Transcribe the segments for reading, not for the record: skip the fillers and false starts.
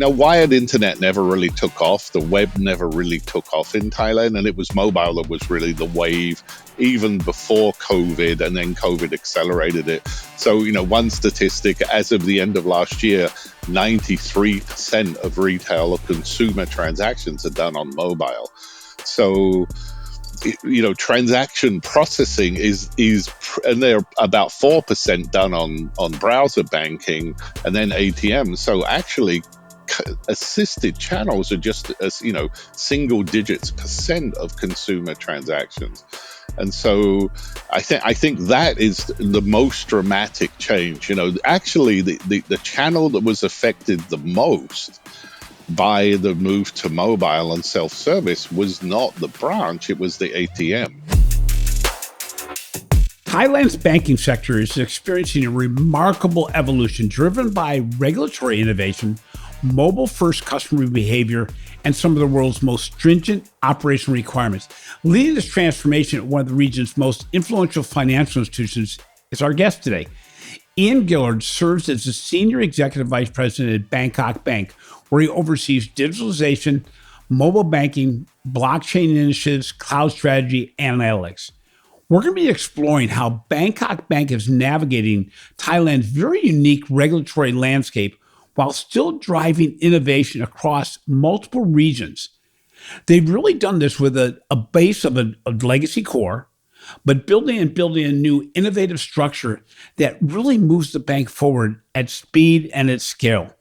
wired internet never really took off. The web never really took off in Thailand, and it was mobile that was really the wave, even before COVID, and then COVID accelerated it. So, one statistic, as of the end of last year, 93% of retail or consumer transactions are done on mobile. So, transaction processing is and they're about 4% done on browser banking and then ATM. So actually assisted channels are just as single digits percent of consumer transactions. And so I think that is the most dramatic change. Actually the channel that was affected the most by the move to mobile and self-service was not the branch, it was the ATM. Thailand's banking sector is experiencing a remarkable evolution driven by regulatory innovation, mobile-first customer behavior, and some of the world's most stringent operational requirements. Leading this transformation at one of the region's most influential financial institutions is our guest today. Gillard serves as the Senior Executive Vice President at Bangkok Bank, where he oversees digitalization, mobile banking, blockchain initiatives, cloud strategy, and analytics. We're going to be exploring how Bangkok Bank is navigating Thailand's very unique regulatory landscape while still driving innovation across multiple regions. They've really done this with a base of a legacy core, but building a new innovative structure that really moves the bank forward at speed and at scale.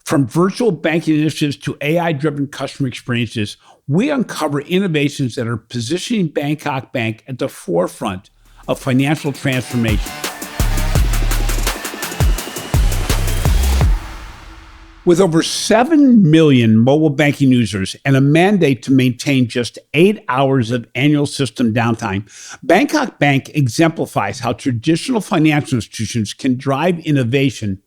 From virtual banking initiatives to AI-driven customer experiences, we uncover innovations that are positioning Bangkok Bank at the forefront of financial transformation. With over 7 million mobile banking users and a mandate to maintain just 8 hours of annual system downtime, Bangkok Bank exemplifies how traditional financial institutions can drive innovation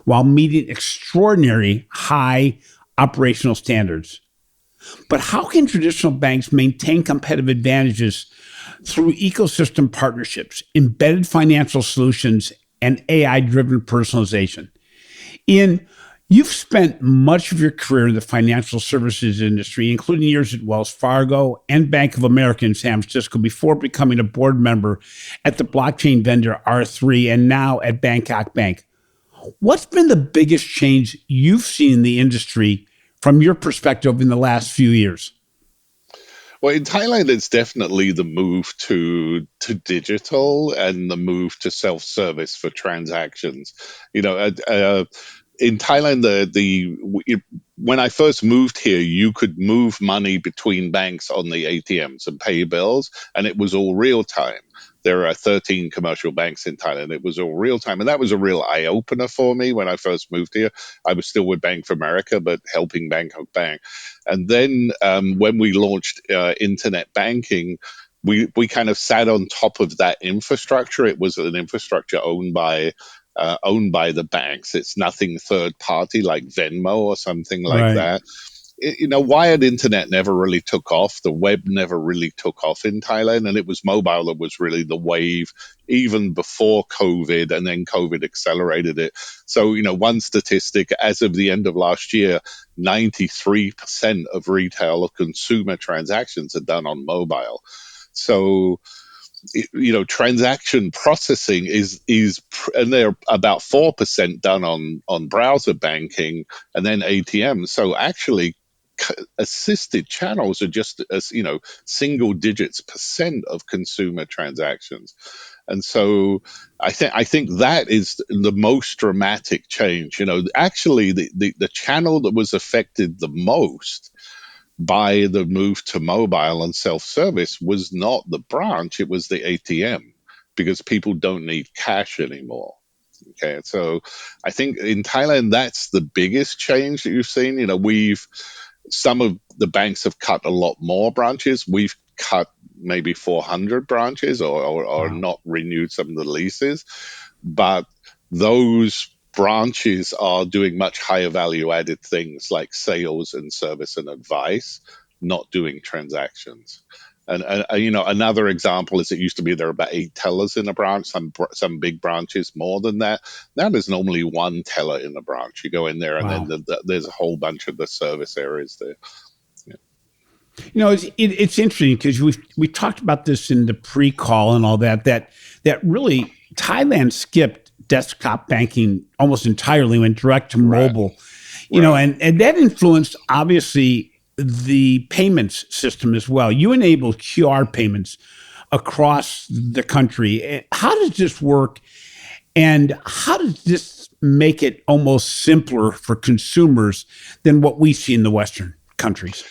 while meeting extraordinary high operational standards. But how can traditional banks maintain competitive advantages through ecosystem partnerships, embedded financial solutions, and AI-driven personalization? Ian, you've spent much of your career in the financial services industry, including years at Wells Fargo and Bank of America in San Francisco, before becoming a board member at the blockchain vendor R3 and now at Bangkok Bank. What's been the biggest change you've seen in the industry from your perspective in the last few years? Well, in Thailand, it's definitely the move to digital and the move to self-service for transactions. In Thailand, when I first moved here, you could move money between banks on the ATMs and pay bills, and it was all real time. There are 13 commercial banks in Thailand. It was all real time. And that was a real eye opener for me when I first moved here. I was still with Bank of America, but helping Bangkok Bank. And then when we launched internet banking, we kind of sat on top of that infrastructure. It was an infrastructure owned by the banks. It's nothing third party like Venmo or something like that. Wired internet never really took off. The web never really took off in Thailand, and it was mobile that was really the wave, even before COVID, and then COVID accelerated it. So, one statistic, as of the end of last year, 93% of retail or consumer transactions are done on mobile. So, transaction processing is and they're about 4% done on browser banking and then ATM. So actually assisted channels are just as single digits percent of consumer transactions. And so I think that is the most dramatic change. Actually the channel that was affected the most by the move to mobile and self-service was not the branch, it was the ATM, because people don't need cash anymore. Okay, so I think in Thailand, that's the biggest change that you've seen. Some of the banks have cut a lot more branches. We've cut maybe 400 branches or not renewed some of the leases. But those branches are doing much higher value added things like sales and service and advice, not doing transactions. And another example is it used to be there are about 8 tellers in a branch. Some big branches more than that. Now there's normally one teller in the branch. You go in there, and then Wow. there's a whole bunch of the service areas there. Yeah. It's interesting because we talked about this in the pre-call and all that really Thailand skipped desktop banking almost entirely, went direct to Right. mobile, Right. and that influenced obviously the payments system as well. You enable QR payments across the country. How does this work, and how does this make it almost simpler for consumers than what we see in the Western countries?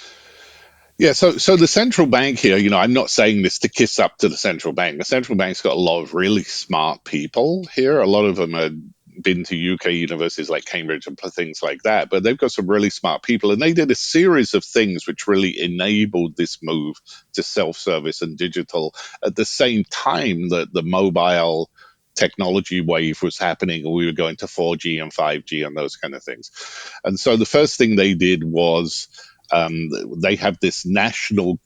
Yeah, so the central bank here, I'm not saying this to kiss up to the central bank. The central bank's got a lot of really smart people here. A lot of them have been to UK universities like Cambridge and things like that, but they've got some really smart people, and they did a series of things which really enabled this move to self-service and digital at the same time that the mobile technology wave was happening, and we were going to 4G and 5G and those kind of things. And so the first thing they did was they have this national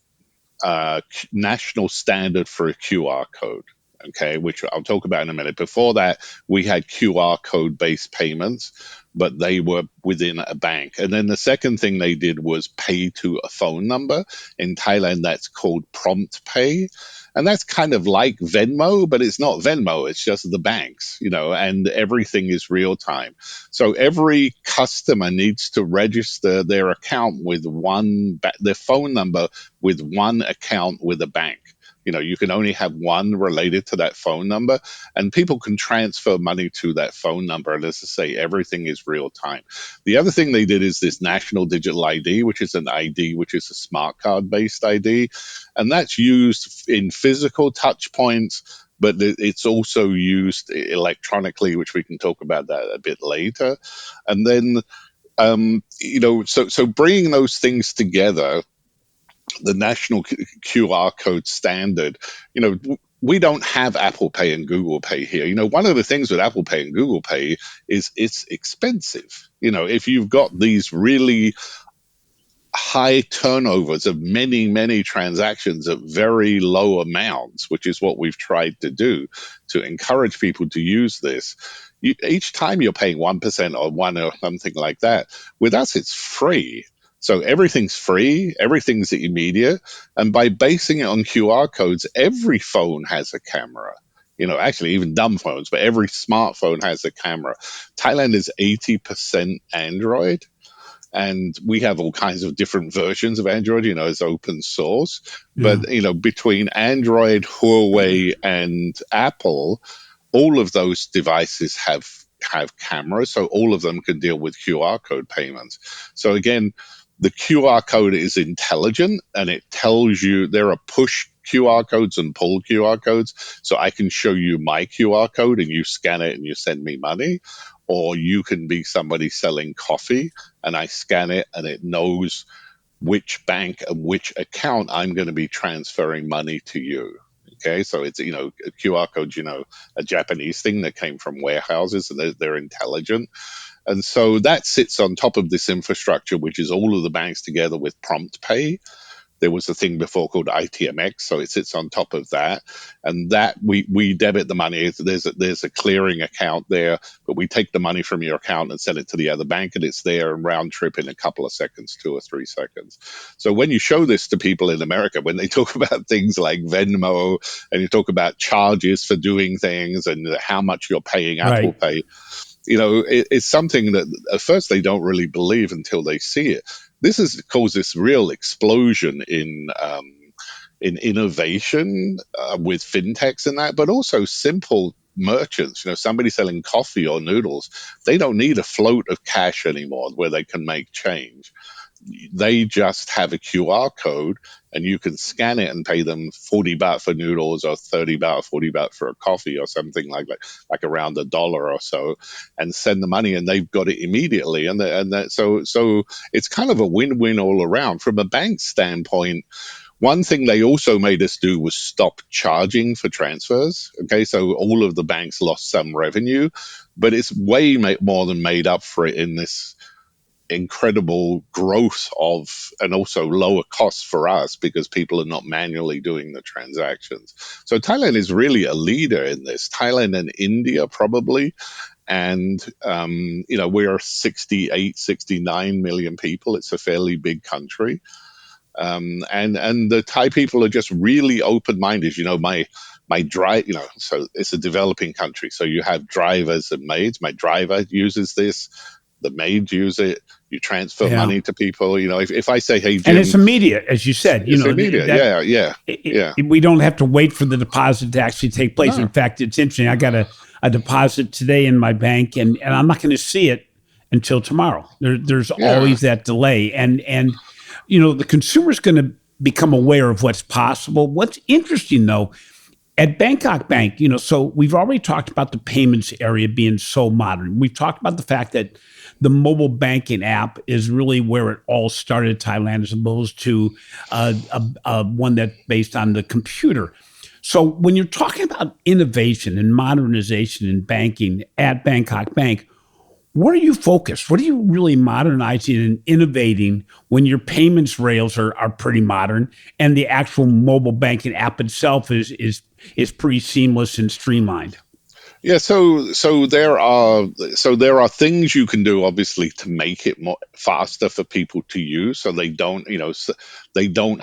standard for a QR code. Okay, which I'll talk about in a minute. Before that, we had QR code based payments, but they were within a bank. And then the second thing they did was pay to a phone number. In Thailand, that's called prompt pay. And that's kind of like Venmo, but it's not Venmo. It's just the banks, and everything is real time. So every customer needs to register their account with their phone number with one account with a bank. You can only have one related to that phone number, and people can transfer money to that phone number. And as I say, everything is real time. The other thing they did is this national digital ID, which is an ID, which is a smart card based ID. And that's used in physical touch points, but it's also used electronically, which we can talk about that a bit later. And then, so bringing those things together, the national QR code standard, we don't have Apple Pay and Google Pay here. One of the things with Apple Pay and Google Pay is it's expensive. If you've got these really high turnovers of many, many transactions at very low amounts, which is what we've tried to do to encourage people to use this. Each time you're paying 1% or one or something like that. With us, it's free. So everything's free, everything's immediate. And by basing it on QR codes, every phone has a camera. Actually, even dumb phones, but every smartphone has a camera. Thailand is 80% Android, and we have all kinds of different versions of Android. It's open source. Yeah. But between Android, Huawei, and Apple, all of those devices have cameras, so all of them can deal with QR code payments. So again, the QR code is intelligent, and it tells you there are push QR codes and pull QR codes. So I can show you my QR code and you scan it and you send me money. Or you can be somebody selling coffee and I scan it and it knows which bank and which account I'm going to be transferring money to you. Okay, so it's, a QR code, a Japanese thing that came from warehouses, and they're intelligent. And so that sits on top of this infrastructure, which is all of the banks together with prompt pay. There was a thing before called ITMX, so it sits on top of that, and that we debit the money. There's a clearing account there, but we take the money from your account and send it to the other bank, and it's there and round trip in a couple of seconds, 2 or 3 seconds. So when you show this to people in America, when they talk about things like Venmo and you talk about charges for doing things and how much you're paying Apple Right. Pay, it's something that at first they don't really believe until they see it. This has caused this real explosion in innovation with fintechs and that, but also simple merchants. Somebody selling coffee or noodles, they don't need a float of cash anymore where they can make change. They just have a QR code, and you can scan it and pay them 40 baht for noodles or 30 baht or 40 baht for a coffee or something like around $1 or so, and send the money, and they've got it immediately. So it's kind of a win-win all around. From a bank standpoint, one thing they also made us do was stop charging for transfers. Okay, so all of the banks lost some revenue, but it's way more than made up for it in this incredible growth of, and also lower costs for us because people are not manually doing the transactions. So Thailand is really a leader in this. Thailand and India probably, and we're 68, 69 million people. It's a fairly big country. And the Thai people are just really open minded. My drive, so it's a developing country, so you have drivers and maids. My driver uses this, the maids use it. You transfer Yeah. money to people. If I say, "Hey And it's Jim," immediate, as you said, it's immediate. that Yeah, yeah, yeah. we don't have to wait for the deposit to actually take place. In No, fact, it's interesting. I got a deposit today in my bank, and I'm not going to see it until tomorrow. There's yeah. always that delay, and the consumer's going to become aware of what's possible. What's interesting though, at Bangkok Bank, so we've already talked about the payments area being so modern. We've talked about the fact that the mobile banking app is really where it all started in Thailand, as opposed to one that's based on the computer. So when you're talking about innovation and modernization in banking at Bangkok Bank, where are you focused? What are you really modernizing and innovating when your payments rails are pretty modern and the actual mobile banking app itself is pretty seamless and streamlined? Yeah, so there are things you can do obviously to make it more faster for people to use, so they don't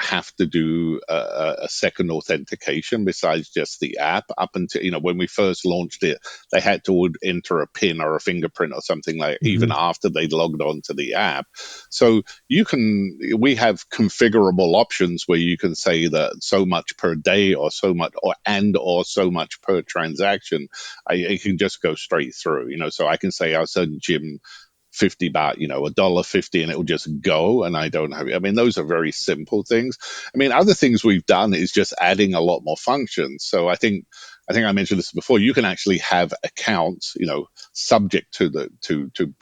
have to do a second authentication besides just the app. Up until when we first launched it, they had to enter a PIN or a fingerprint or something like even Hmm. after they logged on to the app. So we have configurable options where you can say that so much per day or so much or so much per transaction. I can just go straight through, so I can say I'll send Jim 50 baht, $1.50, and it will just go. And I don't have, I mean, those are very simple things. I mean, other things we've done is just adding a lot more functions. So I think I mentioned this before. You can actually have accounts, subject to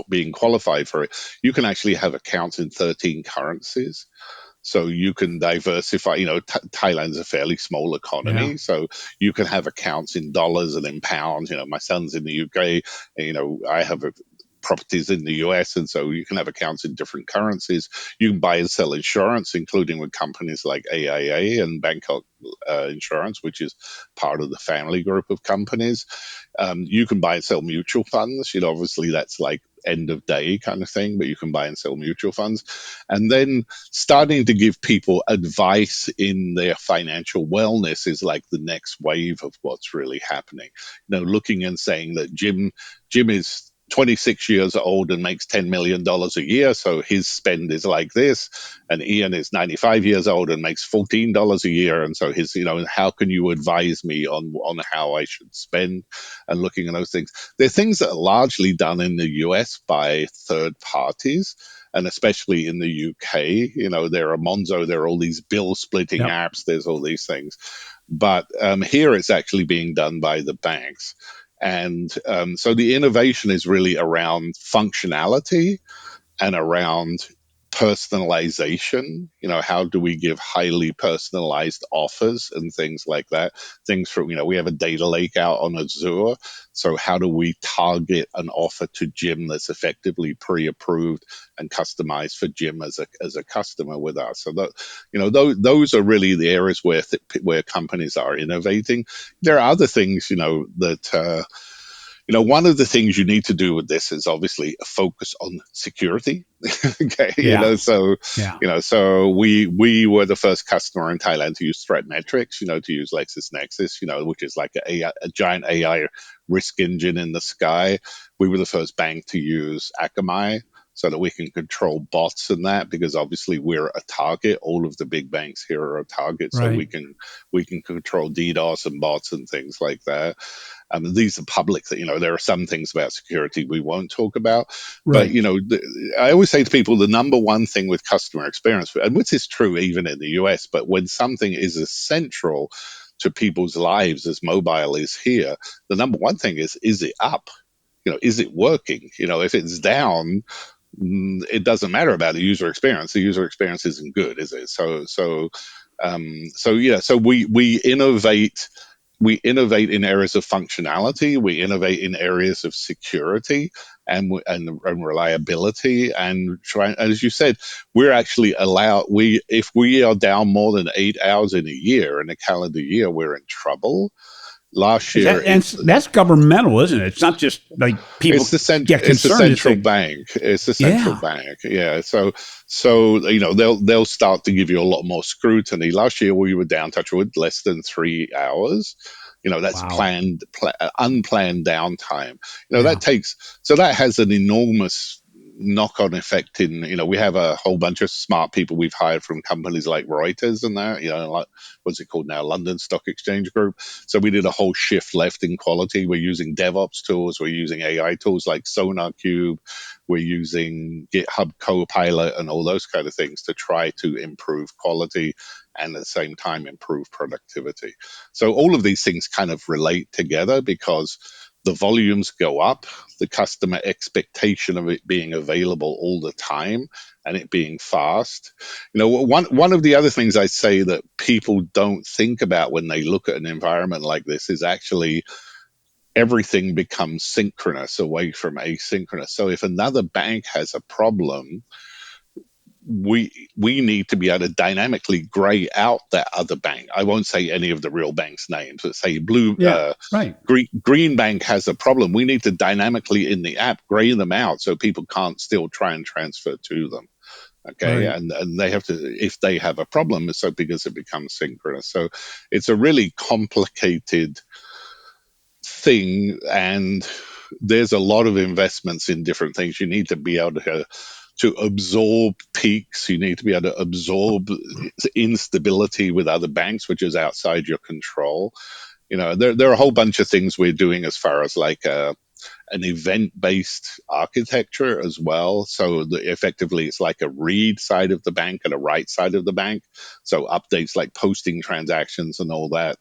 being qualified for it. You can actually have accounts in 13 currencies, so you can diversify. Thailand's a fairly small Yeah. economy, so you can have accounts in dollars and in pounds. My son's in the UK, and, I have properties in the US, and so you can have accounts in different currencies. You can buy and sell insurance, including with companies like AIA and Bangkok Insurance, which is part of the family group of companies. You can buy and sell mutual funds. Obviously that's like end of day kind of thing, but you can buy and sell mutual funds. And then starting to give people advice in their financial wellness is like the next wave of what's really happening. Looking and saying that Jim is 26 years old and makes $10 million a year, so his spend is like this. And Ian is 95 years old and makes $14 a year, and so how can you advise me on how I should spend, and looking at those things. They're things that are largely done in the US by third parties, and especially in the UK. There are Monzo, there are all these bill splitting Yep. apps, there's all these things. But here it's actually being done by the banks. And so the innovation is really around functionality and around personalization. How do we give highly personalized offers and things like that? Things from, we have a data lake out on Azure. So how do we target an offer to Jim that's effectively pre-approved and customized for Jim as a customer with us? So that, those are really the areas where companies are innovating. There are other things, that, one of the things you need to do with this is obviously a focus on security. Okay, Yeah. so Yeah. we were the first customer in Thailand to use threat metrics, to use LexisNexis, which is like a giant AI risk engine in the sky. We were the first bank to use Akamai, so that we can control bots and that, because obviously we're a target. All of the big banks here are a target, so Right. we can control DDoS and bots and things like that. These are public. There are some things about security we won't talk about, but Right. I always say to people the number one thing with customer experience, and which is true even in the US, but when something is essential to people's lives as mobile is here, the number one thing is it up? Is it working? If it's down, it doesn't matter about the user experience. The user experience isn't good, is it? So yeah, so we innovate we innovate in areas of functionality, we innovate in areas of security and reliability, and try. As you said, we're actually allowed. We if we are down more than 8 hours in a year, in a calendar year, we're in trouble. Last year, And that's governmental, isn't it? It's not just like people get it's the concerned. It's central like, bank. It's the central yeah, bank. Yeah. So they'll start to give you a lot more scrutiny. Last year we were down, touch wood, less than 3 hours. That's wow, unplanned downtime. yeah, That takes, so that has an enormous knock-on effect. We have a whole bunch of smart people we've hired from companies like Reuters and that, like, what's it called now, London Stock Exchange Group. So we did a whole shift left in quality. We're using DevOps tools. We're using AI tools like SonarQube. We're using GitHub Copilot and all those kind of things to try to improve quality and at the same time improve productivity. So all of these things kind of relate together because the volumes go up, the customer expectation of it being available all the time and it being fast. One of the other things I say that people don't think about when they look at an environment like this is actually everything becomes synchronous away from asynchronous. So if another bank has a problem, we need to be able to dynamically gray out that other bank. I won't say any of the real banks' names, but say yeah, right, Green Bank has a problem. We need to dynamically in the app gray them out so people can't still try and transfer to them. Okay, right. and they have to, if they have a problem, so because it becomes synchronous. So it's a really complicated thing, and there's a lot of investments in different things. You need to be able to absorb peaks. You need to be able to absorb instability with other banks, which is outside your control. There are a whole bunch of things we're doing as far as like an event-based architecture as well. So effectively, it's like a read side of the bank and a write side of the bank. So updates like posting transactions and all that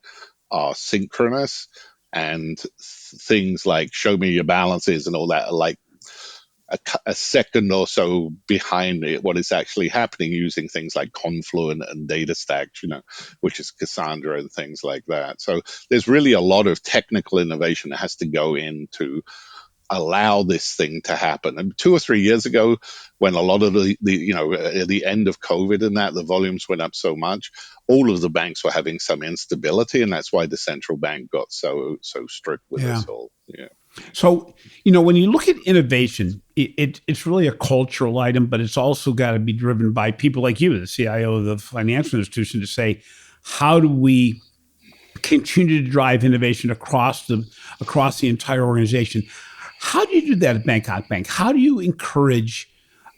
are synchronous, and things like show me your balances and all that are like a second or so behind it, what is actually happening using things like Confluent and DataStax, which is Cassandra and things like that. So there's really a lot of technical innovation that has to go into allow this thing to happen. And 2 or 3 years ago, when a lot of at the end of COVID and that, the volumes went up so much, all of the banks were having some instability, and that's why the central bank got so strict with Yeah. this whole. Yeah. So, when you look at innovation, it's really a cultural item, but it's also got to be driven by people like you, the CIO of the financial institution, to say, how do we continue to drive innovation across the entire organization? How do you do that at Bangkok Bank? How do you encourage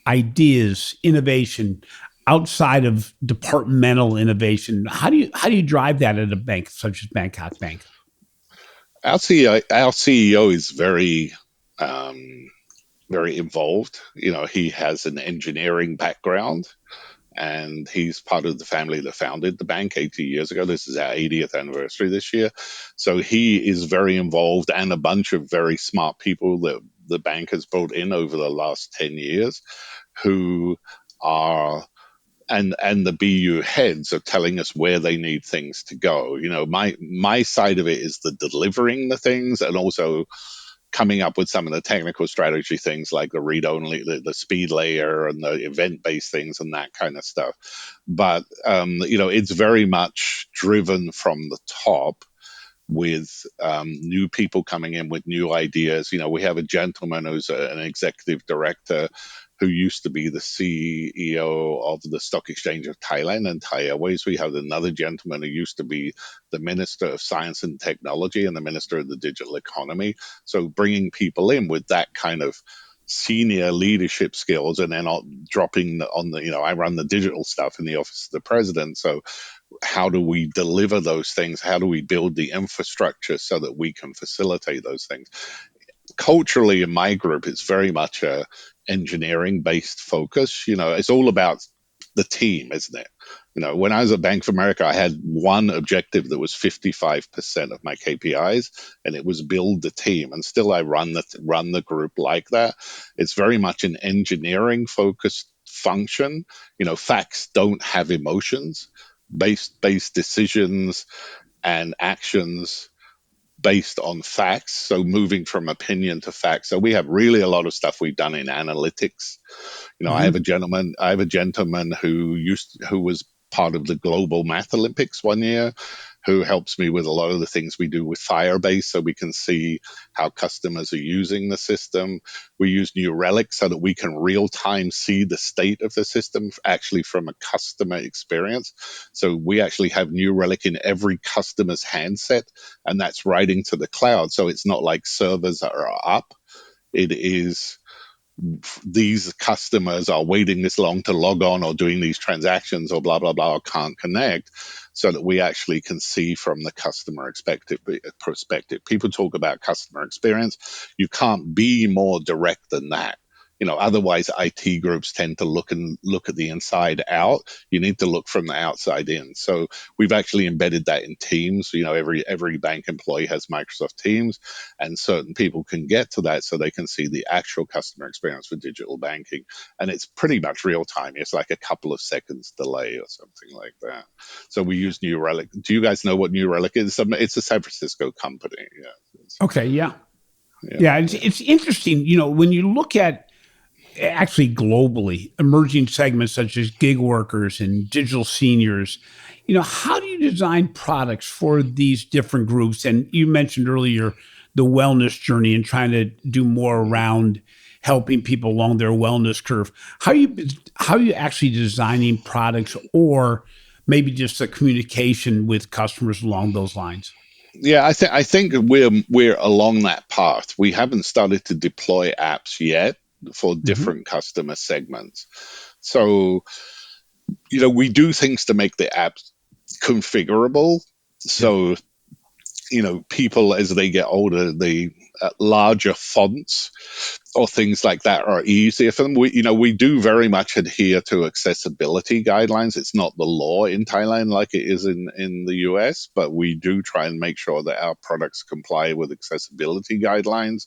ideas, innovation outside of departmental innovation? How do you drive that at a bank such as Bangkok Bank? Our CEO is very involved. He has an engineering background, and he's part of the family that founded the bank 80 years ago. This is our 80th anniversary this year. So he is very involved, and a bunch of very smart people that the bank has brought in over the last 10 years who are and the BU heads are telling us where they need things to go. My side of it is the delivering the things and also coming up with some of the technical strategy things like the read only, the speed layer, and the event based things and that kind of stuff. But it's very much driven from the top with new people coming in with new ideas. We have a gentleman who's an executive director who used to be the CEO of the Stock Exchange of Thailand and Thai Airways. We have another gentleman who used to be the Minister of Science and Technology and the Minister of the Digital Economy. So bringing people in with that kind of senior leadership skills, and then dropping on the, I run the digital stuff in the office of the president. So how do we deliver those things? How do we build the infrastructure so that we can facilitate those things? Culturally, in my group, it's very much a engineering based focus. It's all about the team, isn't it? When I was at Bank of America, I had one objective that was 55% of my KPIs, and it was build the team. And still, I run the group like that. It's very much an engineering focused function. Facts don't have emotions. Based decisions and actions based on facts. So moving from opinion to facts. So we have really a lot of stuff we've done in analytics. Hmm. I have a gentleman who was part of the global math Olympics one year, who helps me with a lot of the things we do with Firebase, so we can see how customers are using the system. We use New Relic so that we can real time see the state of the system actually from a customer experience. So we actually have New Relic in every customer's handset, and that's writing to the cloud. So it's not like servers are up. It is these customers are waiting this long to log on or doing these transactions or blah blah blah or can't connect, so that we actually can see from the customer perspective. People talk about customer experience. You can't be more direct than that. Otherwise IT groups tend to look at the inside out. You need to look from the outside in. So we've actually embedded that in Teams. Every bank employee has Microsoft Teams, and certain people can get to that so they can see the actual customer experience for digital banking. And it's pretty much real time. It's like a couple of seconds delay or something like that. So we use New Relic. Do you guys know what New Relic is? It's a San Francisco company. Yeah. Okay. Yeah. Yeah. Yeah. It's, Yeah. it's interesting, when you look at actually globally emerging segments such as gig workers and digital seniors, how do you design products for these different groups? And you mentioned earlier the wellness journey and trying to do more around helping people along their wellness curve. How are you actually designing products, or maybe just the communication with customers along those lines? Yeah, I think we're along that path. We haven't started to deploy apps yet for Hmm. different customer segments. So, we do things to make the apps configurable. Yeah. So, people as they get older, the larger fonts or things like that are easier for them. We do very much adhere to accessibility guidelines. It's not the law in Thailand like it is in the US, but we do try and make sure that our products comply with accessibility guidelines.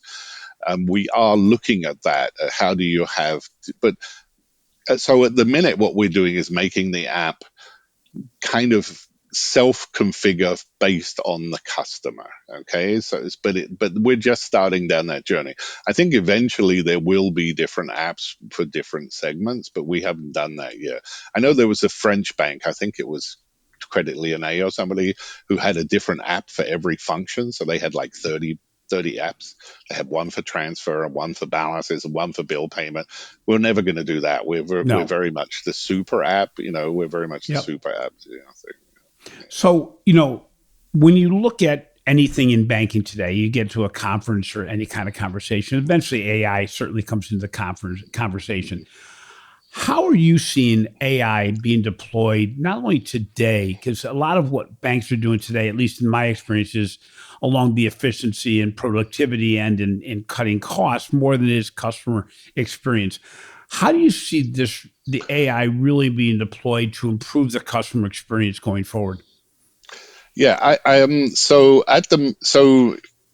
We are looking at that. How do you have, but so at the minute, what we're doing is making the app kind of self-configure based on the customer. Okay, so but we're just starting down that journey. I think eventually there will be different apps for different segments, but we haven't done that yet. I know there was a French bank, I think it was Credit Lyonnais or somebody, who had a different app for every function. So they had like 30 apps. They had one for transfer and one for balances and one for bill payment. We're never going to do that. We're No. very much the super app. We're very much the Yep. super app. Thing. So, when you look at anything in banking today, you get to a conference or any kind of conversation, eventually AI certainly comes into the conversation. How are you seeing AI being deployed not only today, because a lot of what banks are doing today, at least in my experience, is along the efficiency and productivity end and cutting costs more than it is customer experience. How do you see the AI really being deployed to improve the customer experience going forward? Yeah, I am. So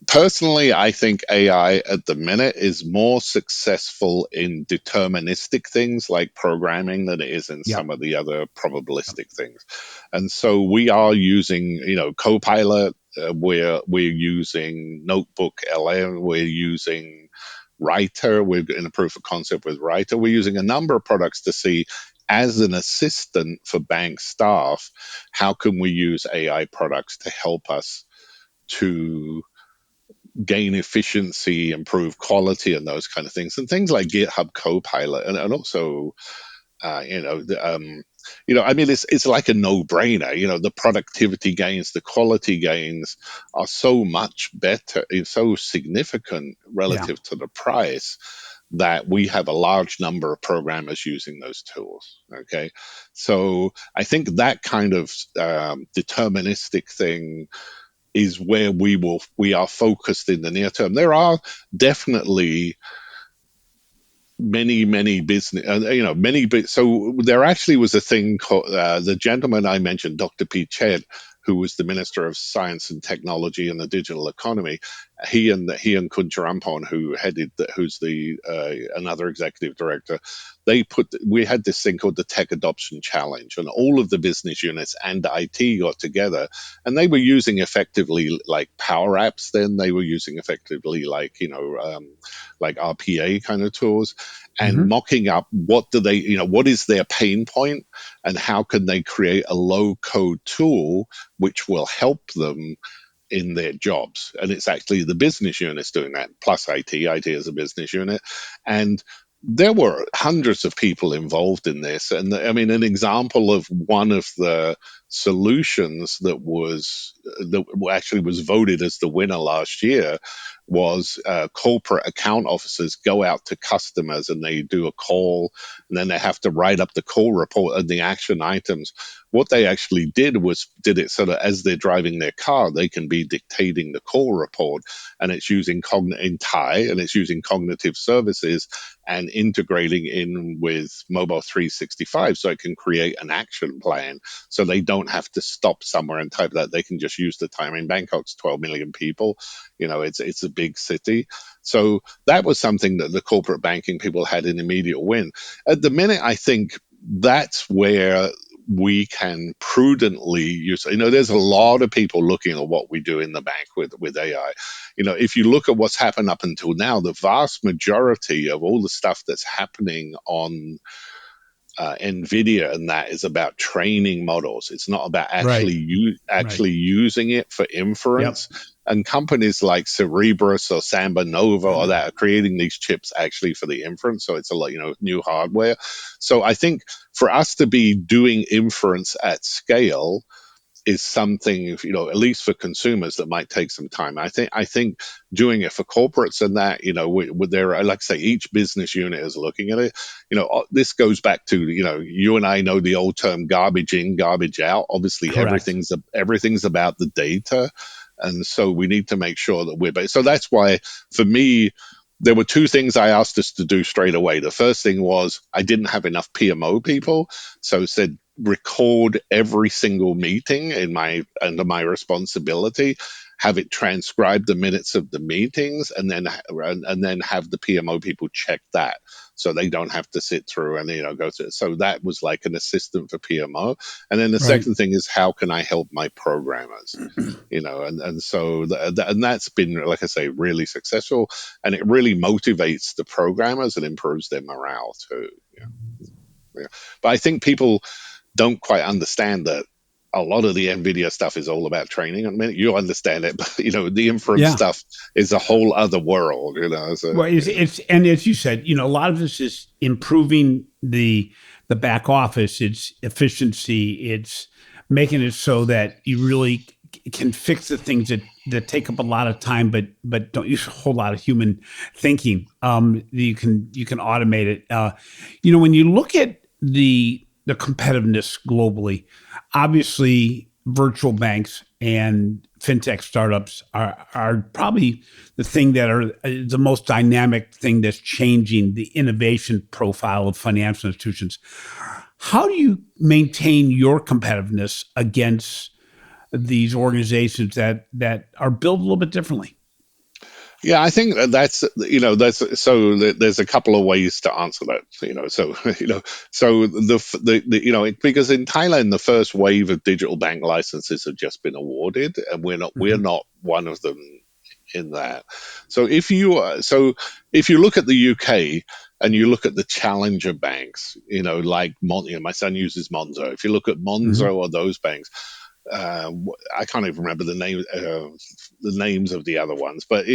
personally, I think AI at the minute is more successful in deterministic things like programming than it is in Yep. some of the other probabilistic things. And so we are using, Copilot. We're using Notebook LM. We're using Writer. We're in a proof of concept with Writer. We're using a number of products to see, as an assistant for bank staff, how can we use AI products to help us to gain efficiency, improve quality, and those kind of things. And things like GitHub Copilot, and also, I mean, it's like a no-brainer. The productivity gains, the quality gains are so much better, it's so significant Yeah. relative to the price, that we have a large number of programmers using those tools. Okay, so I think that kind of deterministic thing is where we are focused in the near term. There are definitely many business, so there actually was a thing called, the gentleman I mentioned, Dr. P. Ched, who was the Minister of Science and Technology and the Digital Economy. He and Kuncharampon, who's the another executive director, we had this thing called the Tech Adoption Challenge, and all of the business units and IT got together, and they were using effectively like Power Apps. Then they were using effectively like like RPA kind of tools, and Hmm. mocking up what is their pain point, and how can they create a low code tool which will help them in their jobs. And it's actually the business units doing that, plus IT as a business unit. And there were hundreds of people involved in this. And I mean, an example of one of the solutions that actually was voted as the winner last year was corporate account officers go out to customers and they do a call, and then they have to write up the call report and the action items. What they actually did it so that as they're driving their car, they can be dictating the call report, and it's using in Thai, and it's using cognitive services and integrating in with Mobile 365, so it can create an action plan. So they don't have to stop somewhere and type that; they can just use the time. In Bangkok's 12 million people, it's a big city. So that was something that the corporate banking people had an immediate win. At the minute, I think that's where we can prudently use. There's a lot of people looking at what we do in the bank with AI. If you look at what's happened up until now, the vast majority of all the stuff that's happening on NVIDIA and that is about training models. It's not about Right. Right. actually using it for Yep. inference. And companies like Cerebras or Samba Nova or that are creating these chips actually for the inference. So it's a lot, new hardware. So I think for us to be doing inference at scale is something, at least for consumers, that might take some time. I think doing it for corporates and that, with their, like I say, each business unit is looking at it. This goes back to, you and I know the old term garbage in, garbage out. Obviously, Correct. everything's about the data, and so we need to make sure that so that's why, for me, there were two things I asked us to do straight away. The first thing was I didn't have enough PMO people, so said record every single meeting under my responsibility, have it transcribe the minutes of the meetings, and then have the PMO people check that, so they don't have to sit through and go through. So that was like an assistant for PMO. And then the Right. second thing is, how can I help my programmers? And so and that's been, like I say, really successful, and it really motivates the programmers and improves their morale too. Yeah. But I think people don't quite understand that a lot of the NVIDIA stuff is all about training. I mean, you understand it, but the inference Yeah. stuff is a whole other world. So Well, it's and as you said, a lot of this is improving the back office, its efficiency, it's making it so that you really can fix the things that take up a lot of time, but don't use a whole lot of human thinking. You can automate it. When you look at the competitiveness globally, obviously virtual banks and fintech startups are probably the thing that are the most dynamic thing that's changing the innovation profile of financial institutions. How do you maintain your competitiveness against these organizations that are built a little bit differently? yeah, I think that's so there's a couple of ways to answer that. So so because in Thailand the first wave of digital bank licenses have just been awarded, and we're not one of them in that. So if you look at the UK and you look at the challenger banks, like my son uses Monzo. If you look at Hmm. Monzo or those banks, I can't even remember the names of the other ones, but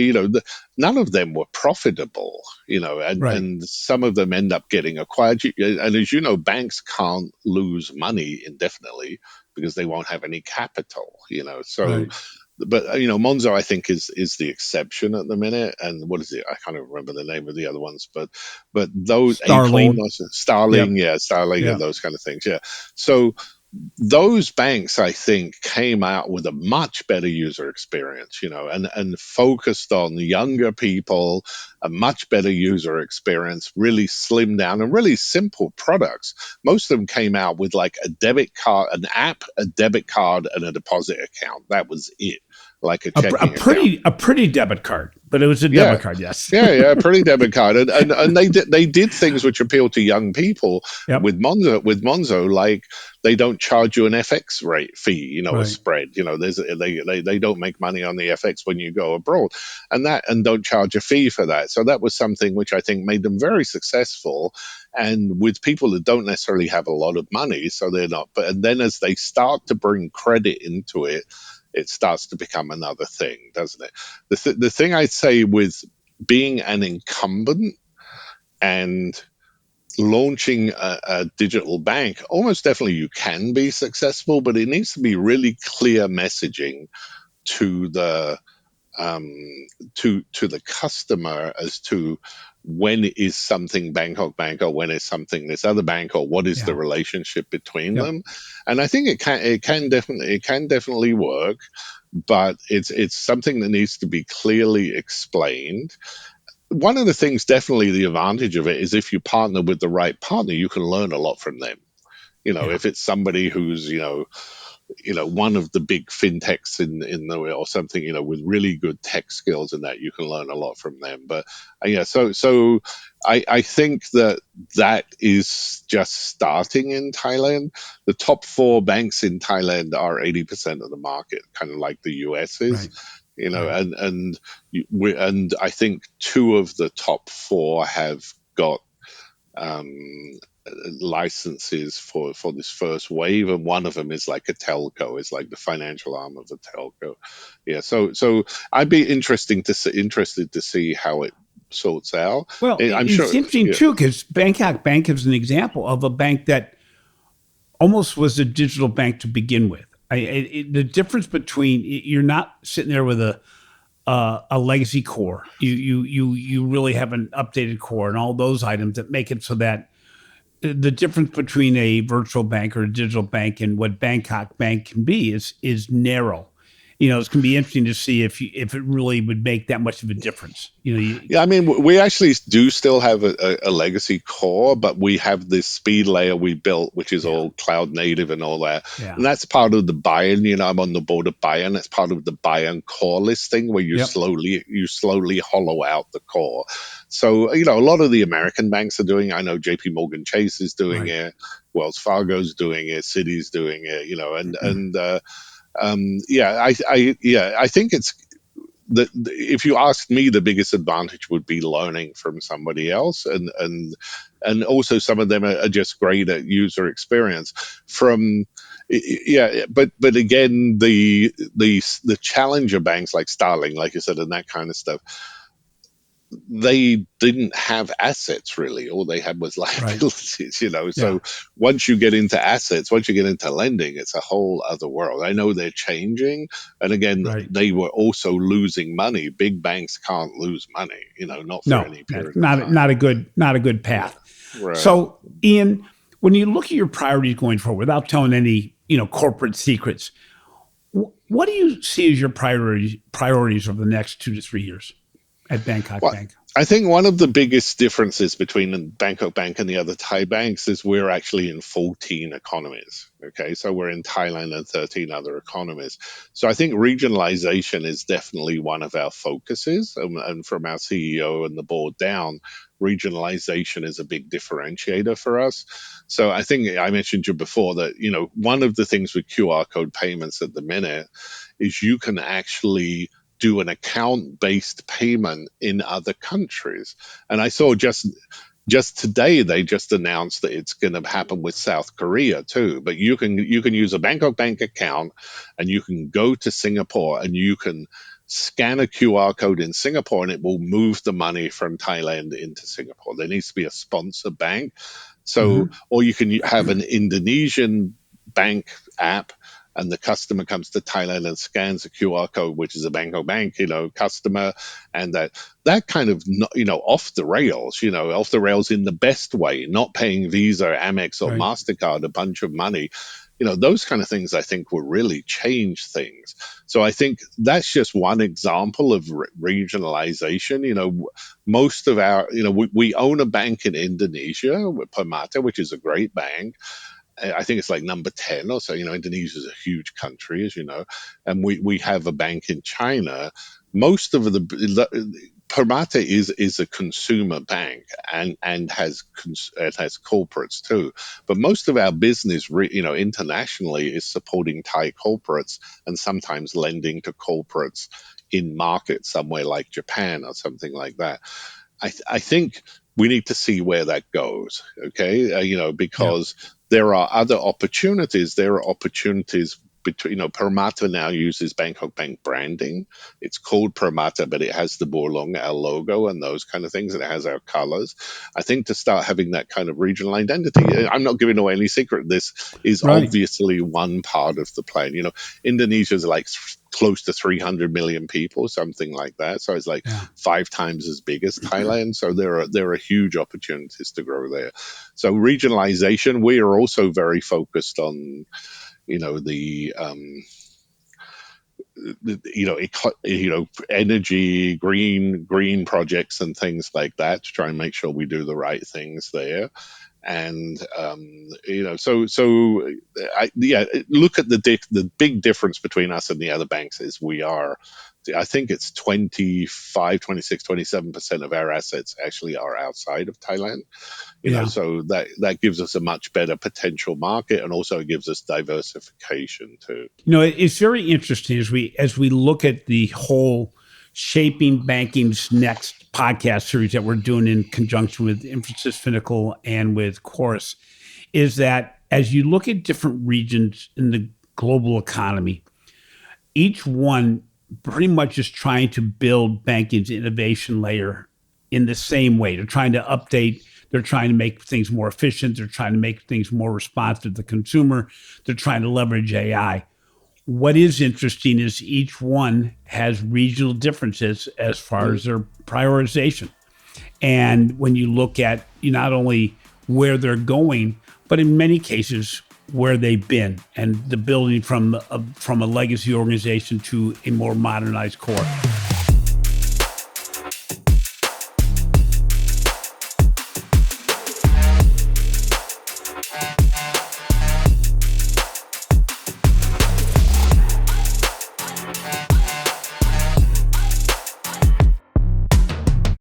none of them were profitable. Right. And some of them end up getting acquired. And as you know, banks can't lose money indefinitely because they won't have any capital. So Right. but Monzo I think is the exception at the minute. And what is it? I can't even remember the name of the other ones, but those Acorn Starling. or Starling, Yep. yeah, Starling and Yep. those kind of things, yeah. So those banks, I think, came out with a much better user experience, and focused on younger people, a much better user experience, really slimmed down and really simple products. Most of them came out with like a debit card, an app, a debit card, and a deposit account. That was it. like a checking account. A pretty debit card, but it was a Yeah, debit card. Yes. yeah, pretty debit card, and they did things which appeal to young people Yep. with Monzo, like they don't charge you an FX rate fee, a Right. spread. They don't make money on the FX when you go abroad, and don't charge a fee for that. So that was something which I think made them very successful, and with people that don't necessarily have a lot of money, so they're not. But and then as they start to bring credit into it, it starts to become another thing, doesn't it? The thing I'd say with being an incumbent and launching a digital bank, almost definitely you can be successful, but it needs to be really clear messaging to the um, to the customer as to when is something Bangkok Bank or when is something this other bank, or what is the Yeah. relationship between Yep. them. And I think it can definitely work, but it's something that needs to be clearly explained. One of the things, definitely the advantage of it, is if you partner with the right partner, you can learn a lot from them. Yeah. If it's somebody who's one of the big fintechs in the or something, with really good tech skills, and that you can learn a lot from them. But yeah, so I think that is just starting in Thailand. The top four banks in Thailand are 80% of the market, kind of like the US is. Right. Right. And I think two of the top four have got um, licenses for this first wave, and one of them is like a telco, is like the financial arm of a telco. Yeah, so I'd be interested to see how it sorts out. Well, I'm it's sure. interesting Yeah, too because Bangkok Bank is an example of a bank that almost was a digital bank to begin with. The difference between you're not sitting there with a legacy core. You really have an updated core and all those items that make it so that the difference between a virtual bank or a digital bank and what Bangkok Bank can be is narrow. It's going to be interesting to see if it really would make that much of a difference. Yeah, I mean, we actually do still have a legacy core, but we have this speed layer we built, which is Yeah, all cloud native and all that. And yeah, that's part of the buy-in. I'm on the board of buy-in. It's part of the buy-in core listing, where you yep, slowly hollow out the core. So, a lot of the American banks are doing. I know J.P. Morgan Chase is doing right. it, Wells Fargo's doing it, Citi's doing it. Yeah, I think it's if you ask me, the biggest advantage would be learning from somebody else, and also some of them are just great at user experience. From Yeah, but again, the challenger banks like Starling, like you said, and that kind of stuff, they didn't have assets really. All they had was Right. liabilities. Yeah. So once you get into assets, once you get into lending, it's a whole other world. I know they're changing, and again, Right. they were also losing money. Big banks can't lose money, not for No, any that's period of time. not a good Yeah, path. right. So, Ian, when you look at your priorities going forward, without telling any corporate secrets, what do you see as your priorities over the next 2 to 3 years at Bangkok Well, Bank? I think one of the biggest differences between the Bangkok Bank and the other Thai banks is we're actually in 14 economies. Okay, so we're in Thailand and 13 other economies. So I think regionalization is definitely one of our focuses, and from our CEO and the board down, regionalization is a big differentiator for us. So I think I mentioned to you before that one of the things with QR code payments at the minute is you can actually do an account based payment in other countries. And I saw just today they just announced that it's going to happen with South Korea too. But you can use a Bangkok Bank account, and you can go to Singapore, and you can scan a QR code in Singapore, and it will move the money from Thailand into Singapore. There needs to be a sponsor bank. So, Mm-hmm. or you can have an Indonesian bank app, and the customer comes to Thailand and scans a QR code, which is a Bangkok Bank, customer, and that kind of, off the rails in the best way, not paying Visa, Amex, or Right. Mastercard a bunch of money. Those kind of things I think will really change things. So I think that's just one example of regionalization. Most of our, we own a bank in Indonesia, Permata, which is a great bank, I think it's like number 10 or so. Indonesia is a huge country, as you know, and we have a bank in China. Most of Permata is a consumer bank and it has corporates too. But most of our business, internationally, is supporting Thai corporates and sometimes lending to corporates in markets somewhere like Japan or something like that. I think we need to see where that goes. Okay, Yeah. because there are other opportunities. There are opportunities between, Permata now uses Bangkok Bank branding. It's called Permata, but it has the Borlong, our logo, and those kind of things. And it has our colors. I think to start having that kind of regional identity, I'm not giving away any secret. This is Right. obviously one part of the plan. Indonesia's like close to 300 million people, something like that. So it's like Yeah. 5 times as big as Thailand. So there are huge opportunities to grow there. So regionalization, we are also very focused on, the energy, green projects and things like that to try and make sure we do the right things there. And yeah, look at the big difference between us and the other banks is I think it's 25, 26, 27% of our assets actually are outside of Thailand. Yeah. So that gives us a much better potential market, and also it gives us diversification too. It's very interesting as we look at the whole Shaping Banking's Next podcast series that we're doing in conjunction with Infosys Finacle and with Chorus, is that as you look at different regions in the global economy, each one pretty much is trying to build banking's innovation layer in the same way. They're trying to update, they're trying to make things more efficient, they're trying to make things more responsive to the consumer, they're trying to leverage AI. What is interesting is each one has regional differences as far as their prioritization. And when you look at not only where they're going, but in many cases where they've been and the building from a legacy organization to a more modernized core.